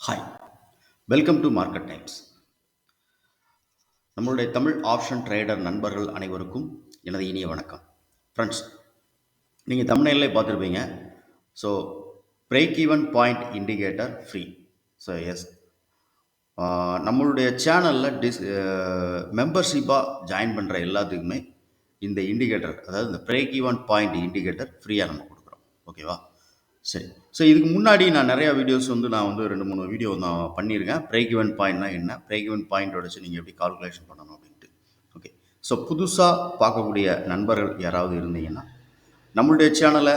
Hi, welcome to market times. நம்மளுடைய Tamil option trader நண்பர்கள் அனைவருக்கும் எனது இனிய வணக்கம். ஃப்ரெண்ட்ஸ், நீங்கள் தமிழ்நிலை பார்த்துருப்பீங்க. So break even point indicator free. So yes, நம்மளுடைய சேனலில் மெம்பர்ஷிப்பாக ஜாயின் பண்ணுற எல்லாத்துக்குமே இந்த இண்டிகேட்டர், அதாவது இந்த பிரேக் ஈவன் பாயிண்ட் இண்டிகேட்டர் ஃப்ரீயாக நம்ம கொடுக்குறோம். ஓகேவா? சரி. ஸோ இதுக்கு முன்னாடி நான் நிறையா வீடியோஸ் நான் 2-3 வீடியோ நான் பண்ணியிருக்கேன். பிரேக் ஈவன் பாயிண்ட்னா என்ன, பிரேக் ஈவன் பாயிண்டோட வச்சு நீங்கள் எப்படி கால்குலேஷன் பண்ணணும் அப்படின்ட்டு. ஓகே. ஸோ புதுசாக பார்க்கக்கூடிய நண்பர்கள் யாராவது இருந்தீங்கன்னா நம்மளுடைய சேனலை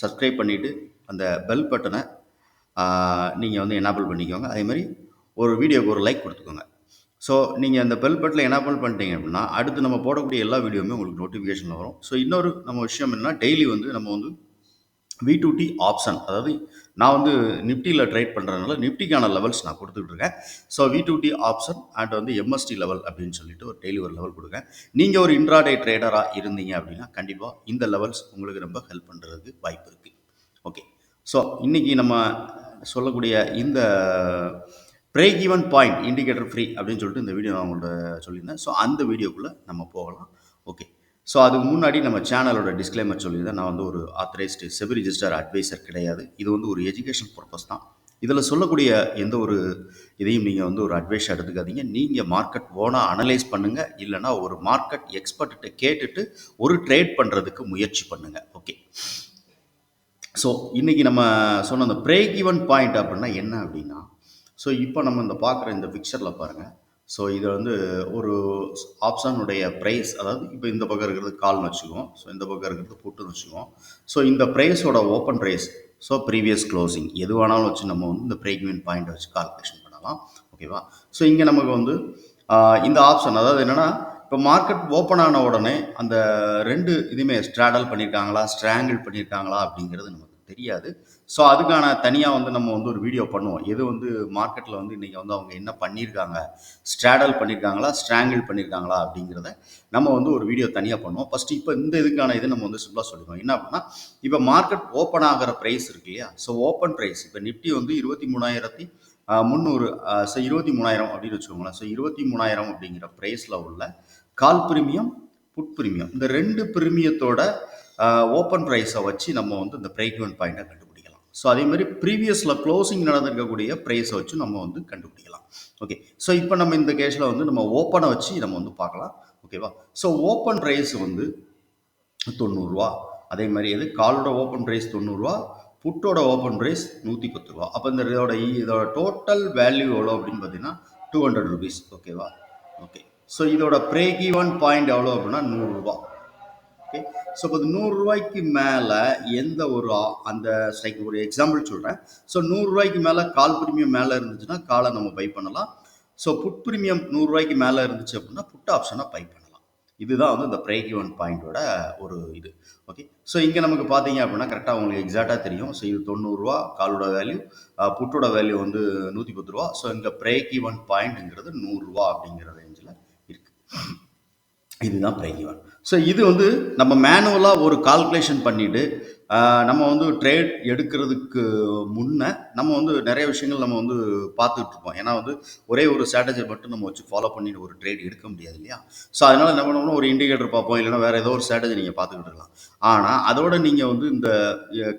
சப்ஸ்கிரைப் பண்ணிவிட்டு அந்த பெல் பட்டனை நீங்கள் எனேபிள் பண்ணிக்கோங்க. அதே மாதிரி ஒரு வீடியோக்கு ஒரு லைக் கொடுத்துக்கோங்க. ஸோ நீங்கள் அந்த பெல் பட்டனை எனேபிள் பண்ணிட்டீங்க அப்படின்னா அடுத்து நம்ம போடக்கூடிய எல்லா வீடியோவுமே உங்களுக்கு நோட்டிஃபிகேஷனில் வரும். ஸோ இன்னொரு நம்ம விஷயம் என்னன்னா, டெய்லி நம்ம V2T ஆப்ஷன், அதாவது நான் நிஃப்டியில் ட்ரேட் பண்ணுறதுனால நிஃப்டிக்கான லெவல்ஸ் நான் கொடுத்துட்ருக்கேன். So V2T option and MST level அப்படின்னு சொல்லிட்டு ஒரு டெய்லி ஒரு லெவல் கொடுங்க. நீங்கள் ஒரு இன்ட்ராடே ட்ரேடராக இருந்தீங்க அப்படின்னா கண்டிப்பாக இந்த லெவல்ஸ் உங்களுக்கு ரொம்ப ஹெல்ப் பண்ணுறதுக்கு வாய்ப்பு இருக்குது. ஓகே. ஸோ இன்றைக்கி நம்ம சொல்லக்கூடிய இந்த break even point indicator free அப்படின்னு சொல்லிட்டு இந்த வீடியோ நான் உங்கள்கிட்ட சொல்லியிருந்தேன். ஸோ அந்த வீடியோக்குள்ளே நம்ம போகலாம். ஓகே. ஸோ அதுக்கு முன்னாடி நம்ம சேனலோட டிஸ்க்ளைமர் சொல்லியிருந்தேன். நான் ஒரு ஆத்தரைஸ்டு செபி ரிஜிஸ்டர் அட்வைசர் கிடையாது. இது ஒரு எஜுகேஷன் பர்பஸ் தான். இதில் சொல்லக்கூடிய எந்த ஒரு இதையும் நீங்கள் ஒரு அட்வைஸ் எடுத்துக்காதீங்க. நீங்கள் மார்க்கெட் ஓனாக அனலைஸ் பண்ணுங்கள், இல்லைனா ஒரு மார்க்கெட் எக்ஸ்பர்ட்டை கேட்டுட்டு ஒரு ட்ரேட் பண்ணுறதுக்கு முயற்சி பண்ணுங்கள். ஓகே. ஸோ இன்றைக்கி நம்ம சொன்ன அந்த பிரேக் ஈவன் பாயிண்ட் அப்படின்னா என்ன அப்படின்னா, ஸோ இப்போ நம்ம இந்த பார்க்குற இந்த பிக்சரில் பாருங்கள். ஸோ இது ஒரு ஆப்ஷனுடைய ப்ரைஸ், அதாவது இப்போ இந்த பக்கம் இருக்கிறது கால்னு வச்சுக்குவோம். ஸோ இந்த பக்கம் இருக்கிறது புட்டுன்னு வச்சுக்குவோம். ஸோ இந்த ப்ரைஸோட open price, so previous closing எது வேணாலும் வச்சு நம்ம இந்த பிரேக் ஈவன் பாயிண்ட்டை வச்சு கால்குலேஷன் பண்ணலாம். ஓகேவா? ஸோ இங்கே நமக்கு இந்த ஆப்ஷன், அதாவது என்னென்னா, இப்போ மார்க்கெட் ஓப்பன் ஆன உடனே அந்த ரெண்டு இதுவுமே ஸ்ட்ராடல் பண்ணியிருக்காங்களா, ஸ்ட்ராங்கிள் பண்ணியிருக்காங்களா அப்படிங்கிறது நமக்கு தெரியாது. ஸோ அதுக்கான தனியாக நம்ம ஒரு வீடியோ பண்ணுவோம். எது மார்க்கெட்டில் இன்றைக்கி அவங்க என்ன பண்ணியிருக்காங்க, ஸ்ட்ராடல் பண்ணியிருக்காங்களா, ஸ்ட்ராங்கிள் பண்ணியிருக்காங்களா அப்படிங்கிறத நம்ம ஒரு வீடியோ தனியாக பண்ணுவோம். ஃபஸ்ட்டு இப்போ இந்த இதுக்கான இது நம்ம சிம்பிளாக சொல்லிடுவோம். என்ன அப்படின்னா, இப்போ மார்க்கெட் ஓப்பன் ஆகிற ப்ரைஸ் இருக்கு இல்லையா? ஸோ ஓப்பன் ப்ரைஸ் இப்போ நிஃப்டி 23,300, ஸோ 23,000 அப்படின்னு வச்சுக்கோங்களேன். ஸோ 23,000 அப்படிங்கிற ப்ரைஸில் உள்ள கால் ப்ரீமியம், புட் ப்ரீமியம், இந்த ரெண்டு ப்ரீமியத்தோட ஓப்பன் ப்ரைஸை வச்சு நம்ம இந்த பிரேக் ஈவன் பாயிண்ட்டை கண்டுபிடிக்கலாம். ஸோ அதே மாதிரி ப்ரீவியஸில் க்ளோசிங் நடந்திருக்கக்கூடிய ப்ரைஸை வச்சு நம்ம கண்டுபிடிக்கலாம். ஓகே. ஸோ இப்போ நம்ம இந்த கேஸில் நம்ம ஓப்பனை வச்சு நம்ம பார்க்கலாம். ஓகேவா? ஸோ ஓப்பன் ப்ரைஸ் 90 ரூபா. அதே மாதிரி காலோட ஓப்பன் ப்ரைஸ் 90 ரூபா, புட்டோட ஓப்பன் ப்ரைஸ் 110 ரூபா. அப்போ இதோட டோட்டல் வேல்யூ எவ்வளோ அப்படின்னு பார்த்தீங்கன்னா 200 ருபீஸ். ஓகேவா? ஓகே. ஸோ இதோட பிரேக் ஈவன் பாயிண்ட் எவ்வளோ அப்படின்னா 100 ரூபா. ஓகே. ஸோ இப்போ 100 ரூபாய்க்கு மேலே எந்த அந்த ஒரு எக்ஸாம்பிள் சொல்கிறேன். ஸோ 100 ரூபாய்க்கு மேலே கால் ப்ரீமியம் மேலே இருந்துச்சுன்னா காலை நம்ம பை பண்ணலாம். ஸோ புட் ப்ரீமியம் 100 ரூபாய்க்கு மேலே இருந்துச்சு அப்படின்னா புட் ஆப்ஷனை பை பண்ணலாம். இதுதான் இந்த பிரேக் ஈவன் பாயிண்டோட ஒரு இது. ஓகே. ஸோ இங்கே நமக்கு பார்த்தீங்க அப்படின்னா கரெக்டாக உங்களுக்கு எக்ஸாக்டாக தெரியும். ஸோ இது 90 ரூபா காலோட வேல்யூ, புட்டோட வேல்யூ 110 ரூபா. ஸோ இங்கே பிரேக் ஈவன் பாயிண்ட்ங்கிறது 100 ரூபா அப்படிங்கிற ரேஞ்சில் இருக்குது. இதுதான் பிரேக் ஈவன். ஸோ இது நம்ம மேனுவலாக ஒரு கால்குலேஷன் பண்ணிவிட்டு நம்ம ட்ரேட் எடுக்கிறதுக்கு முன்னே நம்ம நிறைய விஷயங்கள் நம்ம பார்த்துட்டு இருப்போம். ஏன்னா ஒரே ஒரு ஸ்ட்ராட்டஜி மட்டும் நம்ம வச்சு ஃபாலோ பண்ணி ஒரு ட்ரேட் எடுக்க முடியாது இல்லையா? ஸோ அதனால் என்ன பண்ணணும், ஒரு இண்டிகேட்டர் பார்ப்போம், இல்லைனா வேறு ஏதோ ஒரு ஸ்ட்ராட்டஜி நீங்கள் பார்த்துக்கிட்டு இருக்கலாம். ஆனால் அதோட நீங்கள் இந்த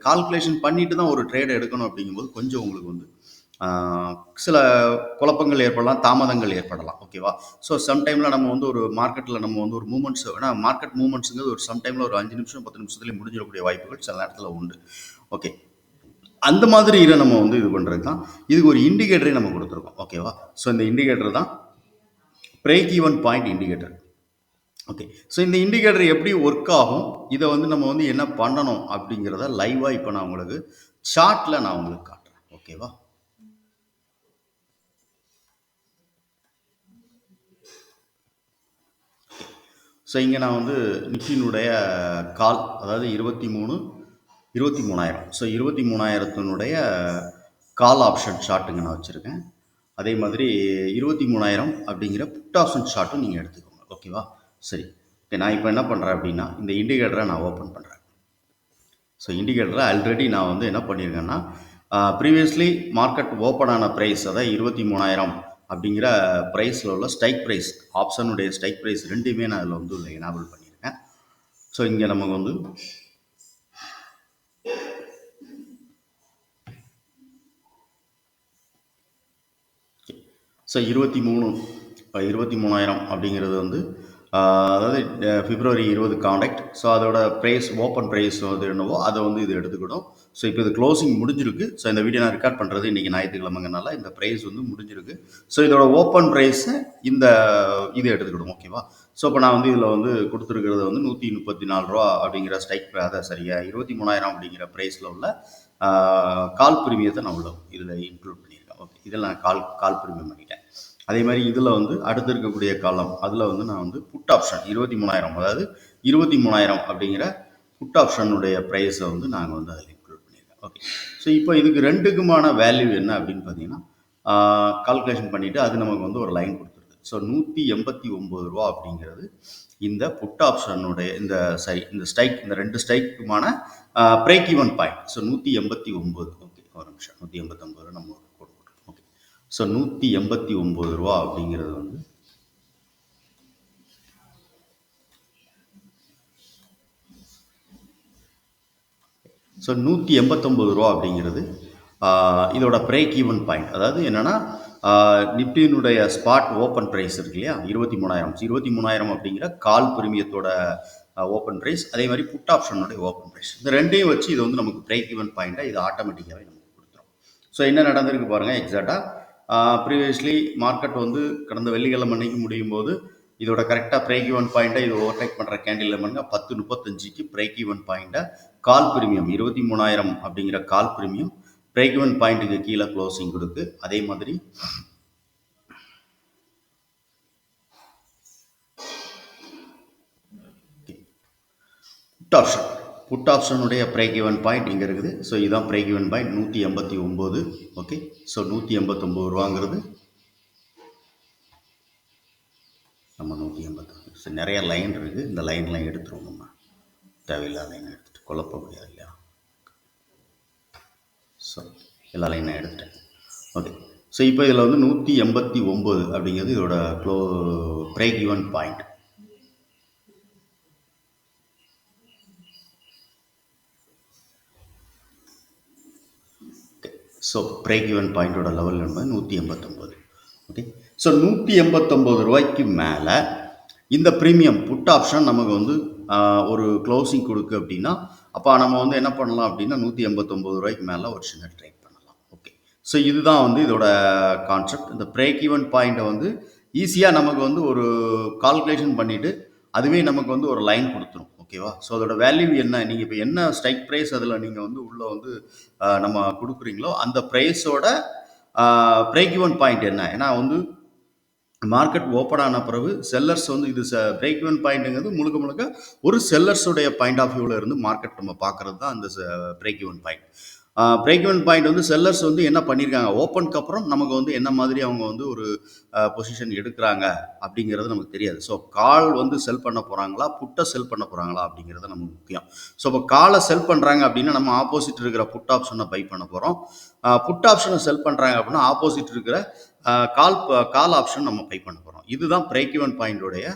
கால்குலேஷன் பண்ணிட்டு தான் ஒரு ட்ரேட் எடுக்கணும் அப்படிங்கும்போது கொஞ்சம் உங்களுக்கு சில குழப்பங்கள் ஏற்படலாம், தாமதங்கள் ஏற்படலாம். ஓகேவா? ஸோ சம்டைமில் நம்ம ஒரு மார்க்கெட்டில் நம்ம ஒரு மூமெண்ட்ஸ், ஏன்னா மார்க்கெட் மூமெண்ட்ஸுங்கிறது ஒரு சம்டைமில் ஒரு 5 நிமிஷம் 10 நிமிஷத்துலேயே முடிஞ்சிடக்கூடிய வாய்ப்புகள் சில நேரத்தில் உண்டு. ஓகே. அந்த மாதிரி இதை நம்ம இது பண்ணுறது தான். இதுக்கு ஒரு இண்டிகேட்டரே நம்ம கொடுத்துருக்கோம். ஓகேவா? ஸோ இந்த இண்டிகேட்டர் தான் break even point indicator. Okay. So இந்த இண்டிகேட்டர் எப்படி ஒர்க் ஆகும், இதை நம்ம என்ன பண்ணணும் அப்படிங்கிறத லைவாக இப்போ நான் உங்களுக்கு சார்ட்டில் நான் உங்களுக்கு காட்டுறேன். ஓகேவா? ஸோ இங்கே நான் நிஃப்டியினுடைய கால், அதாவது 23,000. ஸோ 23,000 கால் ஆப்ஷன் ஷார்ட்டுங்க நான் வச்சுருக்கேன். அதே மாதிரி 23,000 அப்படிங்கிற புட் ஆப்ஷன் ஷார்ட்டும் நீங்கள் எடுத்துக்கோங்க. ஓகேவா? சரி. ஓகே. நான் இப்போ என்ன பண்ணுறேன் அப்படின்னா, இந்த இண்டிகேட்டரை நான் ஓப்பன் பண்ணுறேன். ஸோ இண்டிகேட்டரை ஆல்ரெடி நான் என்ன பண்ணியிருக்கேன்னா, ப்ரீவியஸ்லி மார்க்கெட் ஓப்பன் ஆன ப்ரைஸ் அதாவது 23,000 அப்படிங்கிற ப்ரைஸில் உள்ள ஸ்ட்ரைக் ப்ரைஸ், ஆப்ஷனுடைய ஸ்ட்ரைக் ப்ரைஸ் ரெண்டுமே நான் அதில் வந்து எனேபிள் பண்ணியிருக்கேன். ஸோ இங்கே நமக்கு வந்து ஸோ 23,000 அப்படிங்கிறது வந்து அதாவது பிப்ரவரி 20 காண்டாக்ட். ஸோ அதோட ப்ரைஸ் ஓப்பன் ப்ரைஸ் வந்து என்னவோ அதை வந்து இது எடுத்துக்கிடும். ஸோ இப்போ இது க்ளோசிங் முடிஞ்சிருக்கு. ஸோ இந்த வீடியோ நான் ரெக்கார்ட் பண்ணுறது இன்றைக்கி ஞாயிற்றுக்கிழமைங்கனால இந்த ப்ரைஸ் வந்து முடிஞ்சிருக்கு. ஸோ இதோட ஓப்பன் ப்ரைஸை இந்த இது எடுத்துக்கிடும். ஓகேவா? ஸோ இப்போ நான் வந்து இதில் வந்து கொடுத்துருக்கிறது வந்து 134 ரூபா அப்படிங்கிற ஸ்ட்ரைக், அதான் சரியா 23,000 அப்படிங்கிற ப்ரைஸில் உள்ள கால் பிரீமியத்தை நான் உள்ள இதில் இன்க்ளூட் பண்ணியிருக்கேன். ஓகே, இதில் நான் கால் பிரீமியம் பண்ணிட்டேன். அதே மாதிரி இதில் வந்து அடுத்து இருக்கக்கூடிய காலம் அதில் வந்து நான் வந்து புட் ஆப்ஷன் 23,000, அதாவது 23,000 அப்படிங்கிற புட் ஆப்ஷனுடைய ப்ரைஸை வந்து நாங்கள் வந்து அதில் இன்க்ளூட் பண்ணியிருக்கேன். ஓகே, ஸோ இப்போ இதுக்கு ரெண்டுக்குமான வேல்யூ என்ன அப்படின்னு பார்த்தீங்கன்னா கால்குலேஷன் பண்ணிவிட்டு அது நமக்கு வந்து ஒரு லைன் கொடுத்துருது. ஸோ 189 ரூபா அப்படிங்கிறது இந்த புட் ஆப்ஷனுடைய இந்த ஸ்ட்ரைக், இந்த ரெண்டு ஸ்ட்ரைக்குமான break even point. So 189. Okay, ஒரு நிமிஷம், 189 நம்ம கொடுக்கணும். ஓகே, ஸோ 189 ரூபா அப்படிங்கிறது வந்து ஸோ 189 ரூபா அப்படிங்கிறது இதோட பிரேக் ஈவன் பாயிண்ட். அதாவது என்னென்னா நிப்டியினுடைய ஸ்பாட் ஓப்பன் ப்ரைஸ் இருக்கு இல்லையா, 23,000 அப்படிங்கிற கால் பிரீமியத்தோட ஓப்பன் ப்ரைஸ், அதே மாதிரி புட் ஆப்ஷனுடைய ஓப்பன் ப்ரைஸ், இந்த ரெண்டையும் வச்சு இது வந்து நமக்கு பிரேக் ஈவன் பாயிண்ட்டாக இது ஆட்டோமேட்டிக்காகவே நமக்கு கொடுத்துரும். ஸோ என்ன நடந்திருக்கு பாருங்கள். எக்ஸாக்டாக ப்ரீவியஸ்லி மார்க்கெட் வந்து கடந்த வெள்ளிக்கிழமை அன்னைக்கு முடியும் போது இதோட கரெக்டாக பிரேக் ஈவன் பாயிண்ட்டை இது ஓவர்டேக் பண்ணுற கேண்டில் பாருங்க 10:35க்கு பிரேக் ஈவன் பாயிண்ட்டை கால் பிரீமியம் 23,000 அப்படிங்கிற கால் பிரீமியம் பிரேக் ஈவன் பாயிண்ட்டுக்கு கீழே க்ளோசிங் கொடுத்து, அதே மாதிரி புட் ஆப்ஷனுடைய பிரேக் ஈவன் பாயிண்ட் இங்கே இருக்குது. ஸோ இதுதான் break even point 189. Okay, so 189 ரூபாங்கிறது நம்ம 189. ஸோ நிறைய லைன் இருக்குது, இந்த லைன்லாம் எடுத்துருவோம். நம்ம தேவையில்லாத லைன் எடுத்துகிட்டு குழப்ப முடியாது இல்லையா. ஸோ எல்லா லைனும் எடுத்துட்டேன். ஓகே, ஸோ இப்போ இதில் வந்து 189 அப்படிங்கிறது இதோட break even point. So break even பாயிண்டோட லெவல் என்பது 189. ஓகே, ஸோ 189 ரூபாய்க்கு மேலே இந்த ப்ரீமியம் புட் ஆப்ஷன் நமக்கு வந்து ஒரு க்ளோசிங் கொடுக்கு அப்படின்னா, அப்போ நம்ம வந்து என்ன பண்ணலாம் அப்படின்னா 189 ரூபாய்க்கு மேலே ஒரு சின்ன ட்ரேட் பண்ணலாம். ஓகே, ஸோ இதுதான் வந்து இதோட கான்செப்ட். இந்த பிரேக் ஈவன் பாயிண்ட்டை வந்து ஈஸியாக நமக்கு வந்து ஒரு கால்குலேஷன் பண்ணிவிட்டு அதுவே நமக்கு வந்து ஒரு லைன் கொடுத்துரும். ஓகேவா? ஸோ அதோட வேல்யூ என்ன, நீங்கள் இப்போ என்ன ஸ்ட்ரைக் ப்ரைஸ் அதில் நீங்கள் வந்து உள்ளே வந்து நம்ம கொடுக்குறீங்களோ அந்த ப்ரைஸோட பிரேக் ஈவன் பாயிண்ட் என்ன. ஏன்னா வந்து மார்க்கெட் ஓப்பன் ஆன பிறகு செல்லர்ஸ் வந்து இது பிரேக் ஈவன் பாயிண்ட்டுங்கிறது முழுக்க முழுக்க ஒரு செல்லர்ஸுடைய பாயிண்ட் ஆஃப் வியூவில் இருந்து மார்க்கெட் நம்ம பார்க்குறது தான் அந்த break even point. Break even point வந்து செல்லர்ஸ் வந்து என்ன பண்ணியிருக்காங்க, ஓப்பனுக்கு அப்புறம் நமக்கு வந்து என்ன மாதிரி அவங்க வந்து ஒரு பொசிஷன் எடுக்கிறாங்க அப்படிங்கிறது நமக்கு தெரியாது. ஸோ கால் வந்து செல் பண்ண போகிறாங்களா, புட்டை செல் பண்ண போகிறாங்களா அப்படிங்கிறது நமக்கு முக்கியம். ஸோ இப்போ காலை செல் பண்ணுறாங்க அப்படின்னா நம்ம ஆப்போசிட் இருக்கிற புட் ஆப்ஷனை பை பண்ண போகிறோம். புட் ஆப்ஷனை செல் பண்ணுறாங்க அப்படின்னா ஆப்போசிட் இருக்கிற கால் ஆப்ஷன் நம்ம பை பண்ண போகிறோம். இதுதான் பிரேக் ஈவன் பாயிண்டோடைய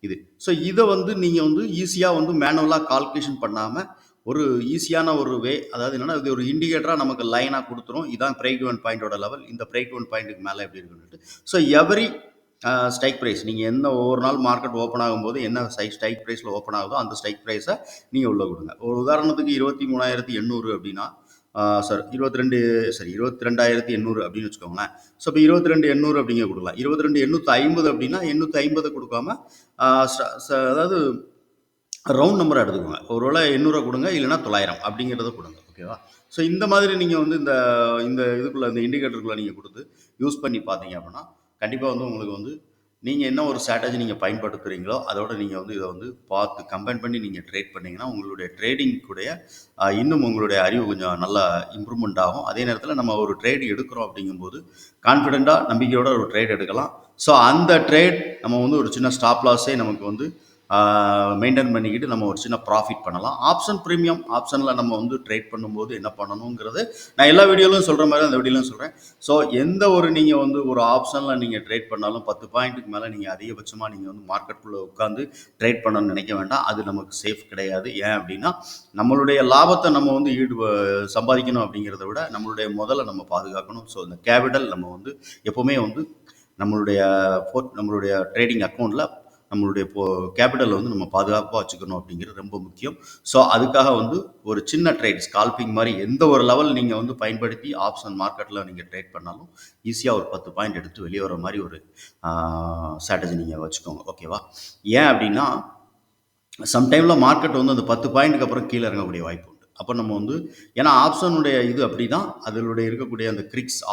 இது. ஸோ இதை வந்து நீங்கள் வந்து ஈஸியாக வந்து மேனுவலாக கால்குலேஷன் பண்ணாமல் ஒரு ஈஸியான ஒரு வே, அதாவது என்னென்னா இது ஒரு இண்டிகேட்டராக நமக்கு லைனாக கொடுத்துரும். இதுதான் பிரேக் ஈவன் பாயிண்டோட லெவல், இந்த பிரேக் ஈவன் பாயிண்ட்டுக்கு மேலே எப்படி இருக்குன்ட்டு. ஸோ எவரி ஸ்ட்ரைக் ப்ரைஸ் நீங்கள் எந்த ஒவ்வொரு நாள் மார்க்கெட் ஓப்பன் ஆகும்போது என்ன ஸ்ட்ரைக் ப்ரைஸில் ஓப்பன் ஆகுதோ அந்த ஸ்ட்ரைக் ப்ரைஸை நீங்கள் உள்ளே கொடுங்க. ஒரு உதாரணத்துக்கு 23,800 அப்படின்னா சார் 22,800 அப்படின்னு வச்சுக்கோங்களேன். ஸோ இப்போ 22,800 அப்படிங்க கொடுக்கலாம். 22,850 அப்படின்னா 850 கொடுக்காம அதாவது ரவுண்ட் நம்பரை எடுத்துக்கோங்க. ஒருவேளை 800 கொடுங்க, இல்லைனா 900 அப்படிங்கிறத கொடுங்க. ஓகேவா? ஸோ இந்த மாதிரி நீங்கள் வந்து இந்த இதுக்குள்ளே இந்த இண்டிகேட்டருக்குள்ளே நீங்கள் கொடுத்து யூஸ் பண்ணி பார்த்தீங்க அப்படின்னா கண்டிப்பாக வந்து உங்களுக்கு வந்து நீங்கள் என்ன ஒரு ஸ்ட்ராட்டஜி நீங்கள் பயன்படுத்துகிறீங்களோ அதோட நீங்கள் வந்து இதை வந்து பார்த்து கம்பைன் பண்ணி நீங்கள் ட்ரேட் பண்ணிங்கன்னா உங்களுடைய ட்ரேடிங் கூடைய இன்னும் உங்களுடைய அறிவு கொஞ்சம் நல்லா இம்ப்ரூவ்மெண்ட் ஆகும். அதே நேரத்தில் நம்ம ஒரு ட்ரேட் எடுக்கிறோம் அப்படிங்கும்போது கான்ஃபிடெண்ட்டாக நம்பிக்கையோட ஒரு ட்ரேட் எடுக்கலாம். ஸோ அந்த ட்ரேட் நம்ம வந்து ஒரு சின்ன ஸ்டாப் லாஸே நமக்கு வந்து மெயின்டைன் பண்ணிக்கிட்டு நம்ம ஒரு சின்ன ப்ராஃபிட் பண்ணலாம். ஆப்ஷன் ப்ரீமியம் ஆப்ஷனில் நம்ம வந்து ட்ரேட் பண்ணும்போது என்ன பண்ணணுங்கிறது நான் எல்லா வீடியோலையும் சொல்கிற மாதிரி அந்த வீடியோலையும் சொல்கிறேன். ஸோ எந்த ஒரு நீங்கள் வந்து ஒரு ஆப்ஷனில் நீங்கள் ட்ரேட் பண்ணாலும் 10 பாயிண்ட்டுக்கு மேலே நீங்கள் அதிகபட்சமாக நீங்கள் வந்து மார்க்கெட்டுக்குள்ளே உட்காந்து ட்ரேட் பண்ணணும்னு நினைக்க வேண்டாம். அது நமக்கு சேஃப் கிடையாது. ஏன் அப்படின்னா நம்மளுடைய லாபத்தை நம்ம வந்து சம்பாதிக்கணும் அப்படிங்கிறத விட நம்மளுடைய முதல்ல நம்ம பாதுகாக்கணும். ஸோ இந்த கேபிட்டல் நம்ம வந்து எப்போவுமே வந்து நம்மளுடைய ட்ரேடிங் அக்கௌண்ட்டில் நம்மளுடைய கேபிட்டலை வந்து நம்ம பாதுகாப்பாக வச்சுக்கணும் அப்படிங்கிறது ரொம்ப முக்கியம். ஸோ அதுக்காக வந்து ஒரு சின்ன ட்ரேட் ஸ்கால்பிங் மாதிரி எந்த ஒரு லெவல் நீங்கள் வந்து பயன்படுத்தி ஆப்ஷன் மார்க்கெட்டில் நீங்கள் ட்ரேட் பண்ணாலும் ஈஸியாக ஒரு 10 பாயிண்ட் எடுத்து வெளியே வர மாதிரி ஒரு ஸ்ட்ராட்டஜி நீங்கள் வச்சுக்கோங்க. ஓகேவா? ஏன் அப்படின்னா சம்டைமில் மார்க்கெட் வந்து அந்த 10 பாயிண்ட்டுக்கு அப்புறம் கீழே இறங்கக்கூடிய வாய்ப்பு உண்டு. அப்போ நம்ம வந்து ஏன்னா ஆப்ஷனுடைய இது அப்படி தான் அதிலுடைய இருக்கக்கூடிய அந்த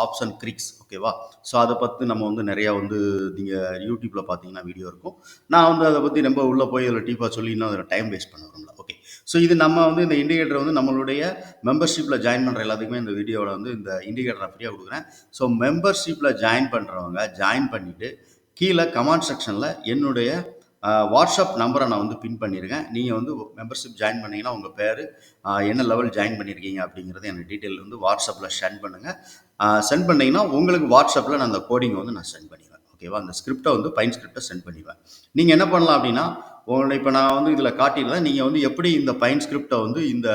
ஆப்ஷன் கிரிக்ஸ். ஓகேவா? ஸோ அதை பற்றி நம்ம வந்து நிறையா வந்து நீங்கள் யூடியூப்பில் பார்த்தீங்கன்னா வீடியோ இருக்கும். நான் வந்து அதை பற்றி ரொம்ப உள்ளே போய் அதில் டீப்பாக சொல்லி இன்னும் அதில் டைம் வேஸ்ட் பண்ண வரும்ல. ஓகே. ஸோ இது நம்ம வந்து இந்த இண்டிகேட்டர் வந்து நம்மளுடைய மெம்பர்ஷிப்பில் ஜாயின் பண்ணுற எல்லாத்துக்குமே இந்த வீடியோவில் வந்து இந்த இண்டிகேட்டரை ஃப்ரீயாக கொடுக்குறேன். ஸோ மெம்பர்ஷிப்பில் ஜாயின் பண்ணுறவங்க ஜாயின் பண்ணிவிட்டு கீழே கமெண்ட் செக்ஷனில் என்னுடைய வாட்ஸ்அப் நம்பரை நான் வந்து பின் பண்ணியிருக்கேன். நீங்கள் வந்து மெம்பர்ஷிப் ஜாயின் பண்ணிங்கன்னா உங்கள் பேர் என்ன லெவல் ஜாயின் பண்ணியிருக்கீங்க அப்படிங்கிறது எனக்கு டீட்டெயில் வந்து வாட்ஸ்அப்பில் சென்ட் பண்ணுங்கள். சென்ட் பண்ணிங்கன்னா உங்களுக்கு வாட்ஸ்அப்பில் நான் அந்த கோடிங்கை வந்து நான் சென்ட் பண்ணிடுவேன். ஓகேவா? அந்த ஸ்கிரிப்டை வந்து பைன் ஸ்கிரிப்டை சென்ட் பண்ணிடுவேன். நீங்கள் என்ன பண்ணலாம் அப்படின்னா உங்களை இப்போ நான் வந்து இதில் காட்டிடுறேன். நீங்கள் வந்து எப்படி இந்த பைன் ஸ்கிரிப்டை வந்து இந்த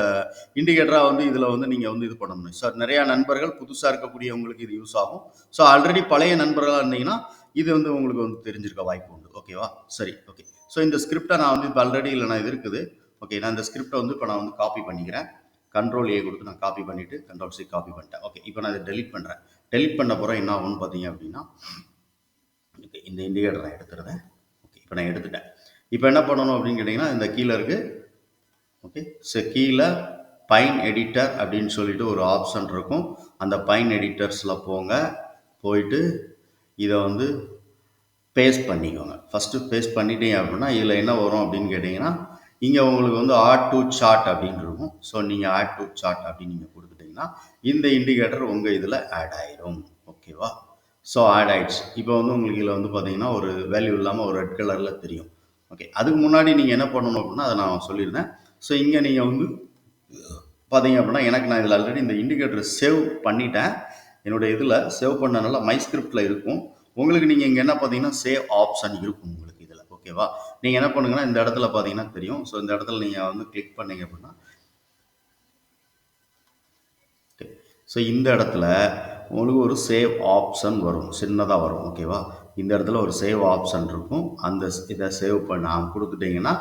இண்டிகேட்டராக வந்து இதில் வந்து நீங்கள் வந்து இது பண்ணணும். சார் நிறையா நண்பர்கள் புதுசாக இருக்கக்கூடியவங்களுக்கு இது யூஸ் ஆகும். ஸோ ஆல்ரெடி பழைய நண்பர்களாக இருந்தீங்கன்னா இது வந்து உங்களுக்கு வந்து தெரிஞ்சிருக்க வாய்ப்பு உண்டு. ஓகேவா? சரி. ஓகே. ஸோ இந்த ஸ்கிரிப்டை நான் வந்து இப்போ ஆல்ரெடி இல்லை நான் இது இருக்குது. ஓகே. நான் இந்த ஸ்கிரிப்டை வந்து இப்போ நான் வந்து காப்பி பண்ணிக்கிறேன். Ctrl A கொடுத்து நான் காப்பி பண்ணிவிட்டு Ctrl C காப்பி பண்ணிட்டேன். ஓகே. இப்போ நான் இதை டெலிட் பண்ணுறேன். டெலிட் பண்ண போகிறேன் என்ன ஆகும்னு பார்த்தீங்க அப்படின்னா ஓகே இந்த இண்டிகேட்டர் நான் எடுத்துடுறேன். ஓகே. இப்போ நான் எடுத்துட்டேன். இப்போ என்ன பண்ணணும் அப்படின்னு கேட்டிங்கன்னா இந்த கீழே இருக்குது. ஓகே. ஸோ கீழே பைன் எடிட்டர் அப்படின்னு சொல்லிட்டு ஒரு ஆப்ஷன் இருக்கும். அந்த பைன் எடிட்டர்ஸில் போயிட்டு இதை வந்து பேஸ்ட் பண்ணிக்கோங்க. ஃபஸ்ட்டு பேஸ்ட் பண்ணிட்டீங்க அப்படின்னா இதில் என்ன வரும் அப்படின்னு கேட்டிங்கன்னா இங்கே உங்களுக்கு வந்து ஆட் டு சார்ட் அப்படின்னு இருக்கும். ஸோ நீங்கள் ஆட் டு சார்ட் அப்படின்னு நீங்கள் கொடுத்துட்டிங்கன்னா இந்த இண்டிகேட்டர் உங்கள் இதில் ஆட் ஆயிடும். ஓகேவா? ஸோ ஆட் ஆயிடுச்சு. இப்போ வந்து உங்களுக்கு இதில் வந்து பார்த்தீங்கன்னா ஒரு வேல்யூ இல்லாமல் ஒரு ரெட் கலரில் தெரியும். ஓகே. அதுக்கு முன்னாடி நீங்கள் என்ன பண்ணணும் அப்படின்னா அதை நான் சொல்லியிருந்தேன். ஸோ இங்கே நீங்கள் வந்து பார்த்தீங்க அப்படின்னா எனக்கு நான் இதில் ஆல்ரெடி இந்த இண்டிகேட்டர் சேவ் பண்ணிட்டேன். என்னுடைய இதில் சேவ் பண்ணனால மை ஸ்கிரிப்டில் இருக்கும். உங்களுக்கு நீங்கள் இங்கே என்ன பார்த்தீங்கன்னா சேவ் ஆப்ஷன் இருக்கும் உங்களுக்கு இதில். ஓகேவா? நீங்கள் என்ன பண்ணுங்கன்னா இந்த இடத்துல பார்த்தீங்கன்னா தெரியும். ஸோ இந்த இடத்துல நீங்கள் வந்து கிளிக் பண்ணீங்க அப்படின்னா ஸோ இந்த இடத்துல உங்களுக்கு ஒரு சேவ் ஆப்ஷன் வரும். சின்னதாக வரும். ஓகேவா? இந்த இடத்துல ஒரு சேவ் ஆப்ஷன் இருக்கும். அந்த இதை சேவ் பண்ண கொடுத்துட்டிங்கன்னா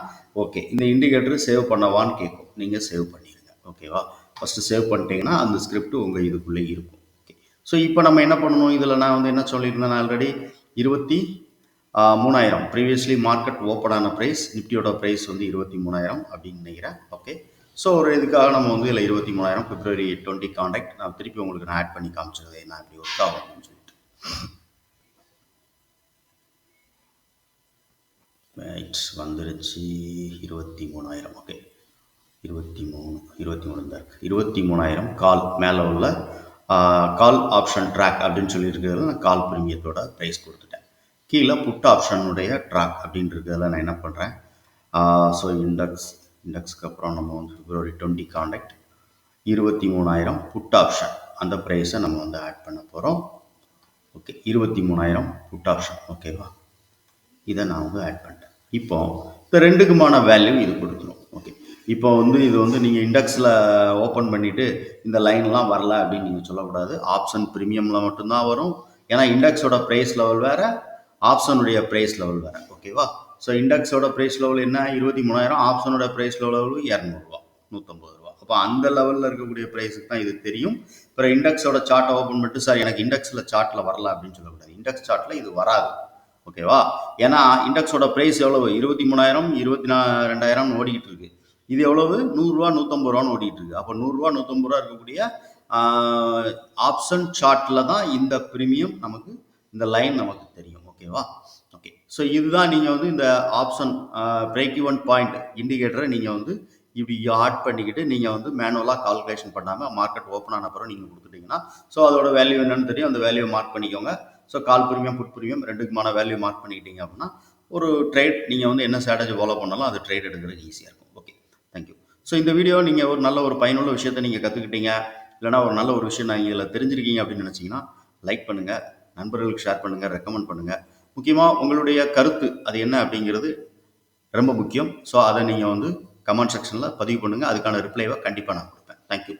ஓகே இந்த இண்டிகேட்டர் சேவ் பண்ணவான்னு கேட்கும். நீங்கள் சேவ் பண்ணிடுங்க. ஓகேவா? ஃபஸ்ட்டு சேவ் பண்ணிட்டீங்கன்னா அந்த ஸ்கிரிப்ட் உங்கள் இதுக்குள்ளே இருக்கும். ஓகே. ஸோ இப்போ நம்ம என்ன பண்ணணும் இதில் நான் வந்து என்ன சொல்லியிருந்தேன் ஆல்ரெடி 23,000 ப்ரீவியஸ்லி மார்க்கெட் ஓப்பன் ஆன ப்ரைஸ் நிஃப்டியோட ப்ரைஸ் வந்து 23,000 அப்படின்னு நினைக்கிறேன். ஓகே. ஸோ ஒரு இதுக்காக நம்ம வந்து இதில் 23,000 February 20 கான்டாக்ட் நான் திருப்பி உங்களுக்கு நான் ஆட் பண்ணி காமிச்சிருந்தேன் நான் இப்படி ஒர்க் ஆகும் அப்படின்னு சொல்லிட்டு. ரைட் வந்துருச்சு 23,000. ஓகே 23 தான் இருக்குது. 23,000 கால் மேலே உள்ள கால் ஆப்ஷன் ட்ராக் அப்படின்னு சொல்லியிருக்கிறது நான் கால் ப்ரீமியத்தோட ப்ரைஸ் கொடுத்துட்டேன். கீழே புட் ஆப்ஷனுடைய ட்ராக் அப்படின்னு இருக்கிறதுல நான் என்ன பண்ணுறேன் ஸோ இண்டெக்ஸ்க்கு அப்புறம் நம்ம வந்து February 20 கான்டாக்ட் 23,000 புட் ஆப்ஷன் அந்த ப்ரைஸை நம்ம வந்து ஆட் பண்ண போகிறோம். Okay 23,000 put option. ஓகேவா? இதை நான் வந்து ஆட் பண்ணிட்டேன். இப்போ இந்த ரெண்டுக்குமான வேல்யூ இது கொடுத்துரும். ஓகே. இப்போ வந்து இது வந்து நீங்கள் இண்டெக்ஸில் ஓப்பன் பண்ணிவிட்டு இந்த லைன்லாம் வரல அப்படின்னு நீங்கள் சொல்லக்கூடாது. ஆப்ஷன் ப்ரீமியமில் மட்டும்தான் வரும். ஏன்னா இண்டெக்ஸோட ப்ரைஸ் லெவல் வேறு ஆப்ஷனுடைய ப்ரைஸ் லெவல் வேறு. ஓகேவா? ஸோ இண்டெக்ஸோட ப்ரைஸ் லெவல் என்ன 23,000 ஆப்ஷனோட ப்ரைஸ் லெவல் 200 150 ரூபா. அப்போ அந்த லெவலில் இருக்கக்கூடிய ப்ரைஸுக்கு தான் இது தெரியும். அப்புறம் இண்டெக்ஸோட சார்ட்டை ஓப்பன் பண்ணிட்டு சார் எனக்கு இண்டெக்ஸில் சார்ட்டில் வரல அப்படின்னு சொல்லக்கூடாது. இண்டெக்ஸ் சார்ட்டில் இது வராது. ஓகேவா? ஏன்னா இண்டெக்ஸோட ப்ரைஸ் எவ்வளவு 23,000 22,000 ஓடிக்கிட்டு இருக்கு. இது எவ்வளவு 100 ரூபா 150 ரூபான்னு ஓடிட்டு இருக்கு. அப்போ 100 ரூபா 150 ரூபா இருக்கக்கூடிய ஆப்ஷன் சார்ட்டில் தான் இந்த ப்ரீமியம் நமக்கு இந்த லைன் நமக்கு தெரியும். ஓகேவா? ஓகே. ஸோ இதுதான் நீங்கள் வந்து இந்த ஆப்ஷன் பிரேக் ஈவன் பாயிண்ட் இண்டிகேட்டரை நீங்கள் வந்து இப்படி ஆட் பண்ணிக்கிட்டு நீங்கள் வந்து மேனுவலாக கால்குலேஷன் பண்ணாமல் மார்க்கெட் ஓப்பன் ஆன அப்புறம் நீங்கள் கொடுத்துட்டிங்கன்னா ஸோ அதோட வேல்யூ என்னன்னு தெரியும். அந்த வேல்யூ மார்க் பண்ணிக்கோங்க. So call premium put premium ரெண்டுக்குமான வேல்யூ மார்க் பண்ணிக்கிட்டீங்க அப்படின்னா ஒரு ட்ரேட் நீங்கள் வந்து என்ன ஸ்ட்ராட்டஜி ஃபாலோ பண்ணாலும் அது ட்ரேட் எடுக்கிறதுக்கு ஈஸியாக இருக்கும். Okay, thank you. ஸோ இந்த வீடியோ நீங்கள் ஒரு நல்ல ஒரு பயனுள்ள விஷயத்தை நீங்கள் கற்றுக்கிட்டீங்க, இல்லைனா ஒரு நல்ல ஒரு விஷயம் நீங்கள் இதில் தெரிஞ்சிருக்கீங்க அப்படின்னு நினச்சிங்கன்னா லைக் பண்ணுங்கள், நண்பர்களுக்கு ஷேர் பண்ணுங்கள், ரெக்கமெண்ட் பண்ணுங்கள். முக்கியமாக உங்களுடைய கருத்து அது என்ன அப்படிங்கிறது ரொம்ப முக்கியம். ஸோ அதை நீங்கள் வந்து கமெண்ட் செக்ஷனில் பதிவு பண்ணுங்கள். அதுக்கான ரிப்ளைவை கண்டிப்பாக நான் கொடுப்பேன். தேங்க்யூ.